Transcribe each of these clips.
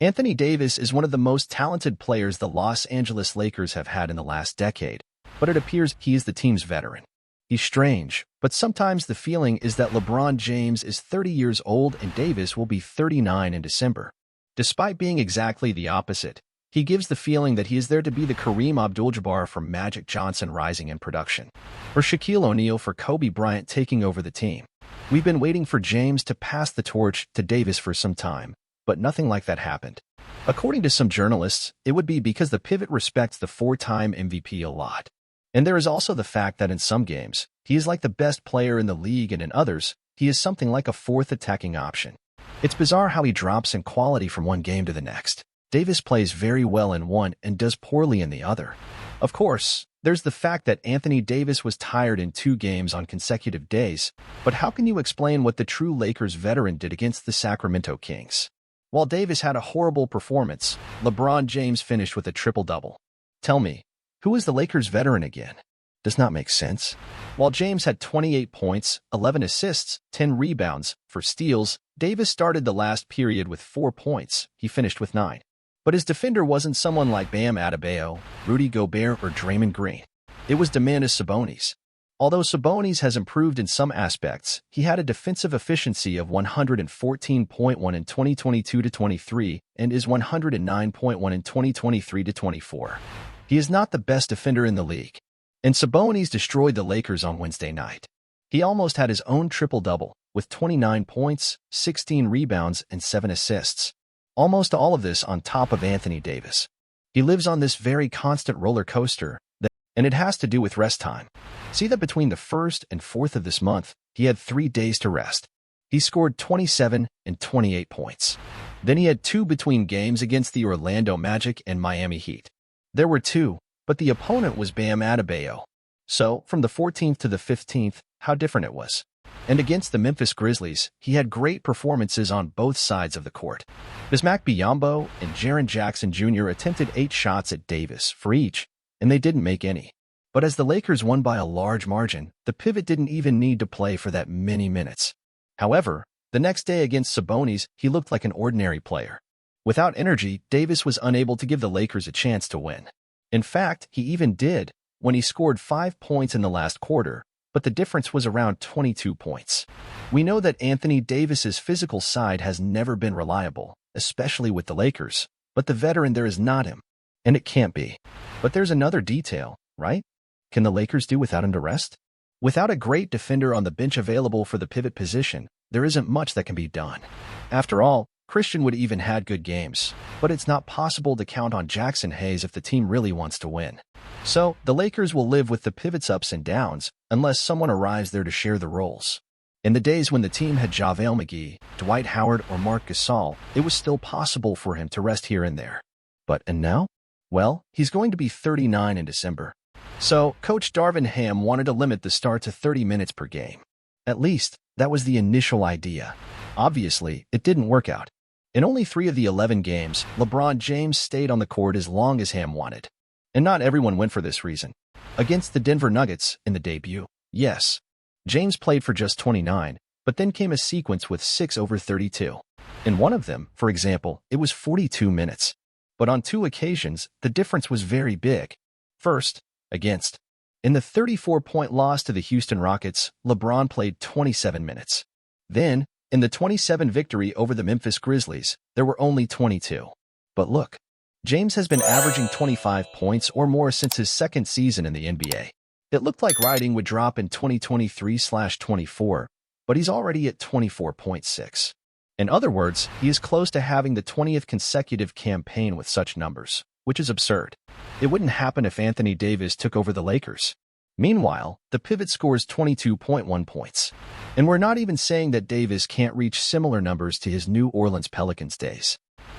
Anthony Davis is one of the most talented players the Los Angeles Lakers have had in the last decade, but it appears he is the team's veteran. He's strange, but sometimes the feeling is that LeBron James is 30 years old and Davis will be 39 in December. Despite being exactly the opposite, he gives the feeling that he is there to be the Kareem Abdul-Jabbar from Magic Johnson rising in production, or Shaquille O'Neal for Kobe Bryant taking over the team. We've been waiting for James to pass the torch to Davis for some time, but nothing like that happened. According to some journalists, it would be because the pivot respects the four-time MVP a lot. And there is also the fact that in some games, he is like the best player in the league, and in others, he is something like a fourth attacking option. It's bizarre how he drops in quality from one game to the next. Davis plays very well in one and does poorly in the other. Of course, there's the fact that Anthony Davis was tired in 2 games on consecutive days, but how can you explain what the true Lakers veteran did against the Sacramento Kings? While Davis had a horrible performance, LeBron James finished with a triple-double. Tell me, who is the Lakers veteran again? Does not make sense. While James had 28 points, 11 assists, 10 rebounds, for steals, Davis started the last period with 4 points. He finished with 9. But his defender wasn't someone like Bam Adebayo, Rudy Gobert, or Draymond Green. It was Domantas Sabonis. Although Sabonis has improved in some aspects, he had a defensive efficiency of 114.1 in 2022-23 and is 109.1 in 2023-24. He is not the best defender in the league. And Sabonis destroyed the Lakers on Wednesday night. He almost had his own triple-double, with 29 points, 16 rebounds, and 7 assists. Almost all of this on top of Anthony Davis. He lives on this very constant roller coaster, and it has to do with rest time. See that between the 1st and 4th of this month, he had 3 days to rest. He scored 27 and 28 points. Then he had 2 between games against the Orlando Magic and Miami Heat. There were 2, but the opponent was Bam Adebayo. So, from the 14th to the 15th, how different it was. And against the Memphis Grizzlies, he had great performances on both sides of the court. Bismack Biyombo and Jaren Jackson Jr. attempted 8 shots at Davis for each, and they didn't make any. But as the Lakers won by a large margin, the pivot didn't even need to play for that many minutes. However, the next day against Sabonis, he looked like an ordinary player. Without energy, Davis was unable to give the Lakers a chance to win. In fact, he even did, when he scored 5 points in the last quarter, but the difference was around 22 points. We know that Anthony Davis's physical side has never been reliable, especially with the Lakers, but the veteran there is not him. And it can't be. But there's another detail, right? Can the Lakers do without him to rest? Without a great defender on the bench available for the pivot position, there isn't much that can be done. After all, Christian would even had good games, but it's not possible to count on Jackson Hayes if the team really wants to win. So, the Lakers will live with the pivot's ups and downs, unless someone arrives there to share the roles. In the days when the team had JaVale McGee, Dwight Howard, or Marc Gasol, it was still possible for him to rest here and there. And now? Well, he's going to be 39 in December. So, Coach Darvin Ham wanted to limit the start to 30 minutes per game. At least, that was the initial idea. Obviously, it didn't work out. In only 3 of the 11 games, LeBron James stayed on the court as long as Ham wanted. And not everyone went for this reason. Against the Denver Nuggets, in the debut, yes, James played for just 29, but then came a sequence with 6 over 32. In one of them, for example, it was 42 minutes. But on 2 occasions, the difference was very big. First, in the 34-point loss to the Houston Rockets, LeBron played 27 minutes. Then, in the 27 victory over the Memphis Grizzlies, there were only 22. But look, James has been averaging 25 points or more since his 2nd season in the NBA. It looked like writing would drop in 2023/24, but he's already at 24.6. In other words, he is close to having the 20th consecutive campaign with such numbers, which is absurd. It wouldn't happen if Anthony Davis took over the Lakers. Meanwhile, the pivot scores 22.1 points. And we're not even saying that Davis can't reach similar numbers to his New Orleans Pelicans days.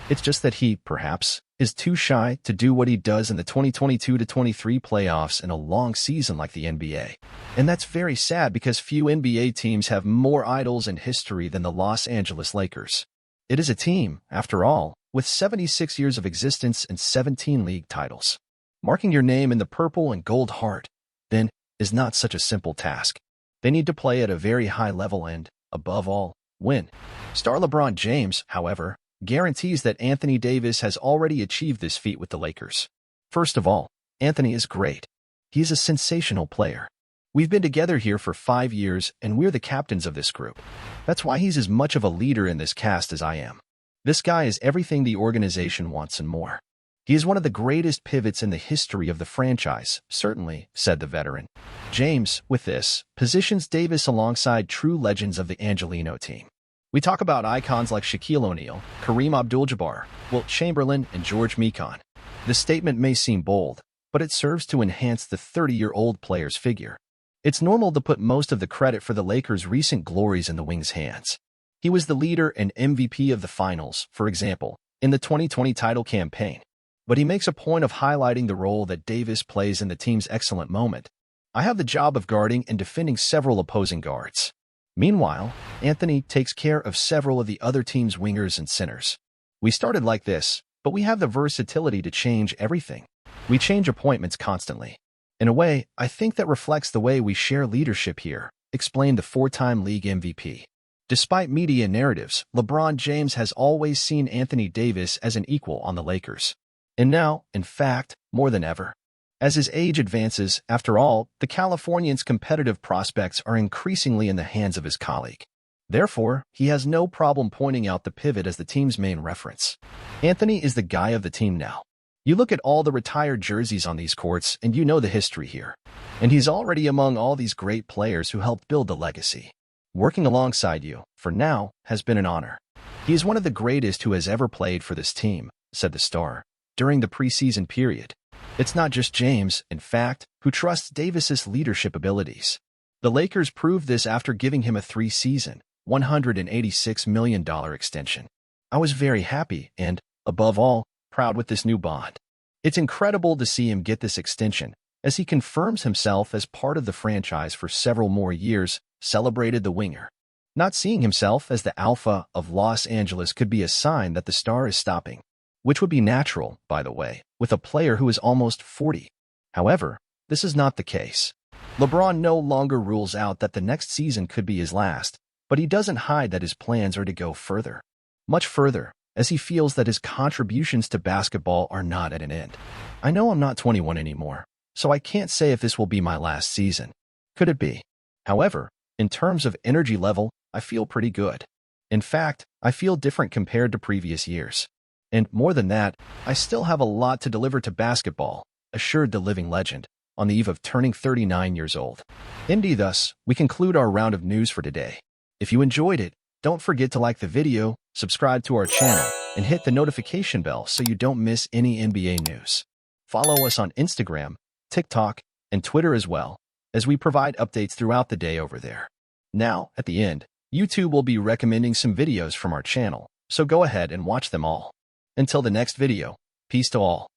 It's just that he, perhaps, is too shy to do what he does in the 2022-23 playoffs in a long season like the NBA. And that's very sad because few NBA teams have more idols in history than the Los Angeles Lakers. It is a team, after all, with 76 years of existence and 17 league titles. Marking your name in the purple and gold heart, then, is not such a simple task. They need to play at a very high level and, above all, win. Star LeBron James, however, guarantees that Anthony Davis has already achieved this feat with the Lakers. First of all, Anthony is great. He is a sensational player. We've been together here for 5 years, and we're the captains of this group. That's why he's as much of a leader in this cast as I am. This guy is everything the organization wants and more. He is one of the greatest pivots in the history of the franchise, certainly, said the veteran. James, with this, positions Davis alongside true legends of the Angelino team. We talk about icons like Shaquille O'Neal, Kareem Abdul-Jabbar, Wilt Chamberlain, and George Mikan. The statement may seem bold, but it serves to enhance the 30-year-old player's figure. It's normal to put most of the credit for the Lakers' recent glories in the wing's hands. He was the leader and MVP of the finals, for example, in the 2020 title campaign. But he makes a point of highlighting the role that Davis plays in the team's excellent moment. I have the job of guarding and defending several opposing guards. Meanwhile, Anthony takes care of several of the other team's wingers and centers. We started like this, but we have the versatility to change everything. We change appointments constantly. In a way, I think that reflects the way we share leadership here, explained the 4-time league MVP. Despite media narratives, LeBron James has always seen Anthony Davis as an equal on the Lakers. And now, in fact, more than ever. As his age advances, after all, the Californian's competitive prospects are increasingly in the hands of his colleague. Therefore, he has no problem pointing out the pivot as the team's main reference. Anthony is the guy of the team now. You look at all the retired jerseys on these courts, and you know the history here. And he's already among all these great players who helped build the legacy. Working alongside you, for now, has been an honor. He is one of the greatest who has ever played for this team, said the star, during the preseason period. It's not just James, in fact, who trusts Davis's leadership abilities. The Lakers proved this after giving him a 3-season, $186 million extension. I was very happy and, above all, proud with this new bond. It's incredible to see him get this extension, as he confirms himself as part of the franchise for several more years, celebrated the winger. Not seeing himself as the alpha of Los Angeles could be a sign that the star is stopping, which would be natural, by the way, with a player who is almost 40. However, this is not the case. LeBron no longer rules out that the next season could be his last, but he doesn't hide that his plans are to go further. Much further, as he feels that his contributions to basketball are not at an end. I know I'm not 21 anymore, so I can't say if this will be my last season. Could it be? However, in terms of energy level, I feel pretty good. In fact, I feel different compared to previous years. And more than that, I still have a lot to deliver to basketball, assured the living legend, on the eve of turning 39 years old. Indeed, thus, we conclude our round of news for today. If you enjoyed it, don't forget to like the video, subscribe to our channel, and hit the notification bell so you don't miss any NBA news. Follow us on Instagram, TikTok, and Twitter as well, as we provide updates throughout the day over there. Now, at the end, YouTube will be recommending some videos from our channel, so go ahead and watch them all. Until the next video, peace to all.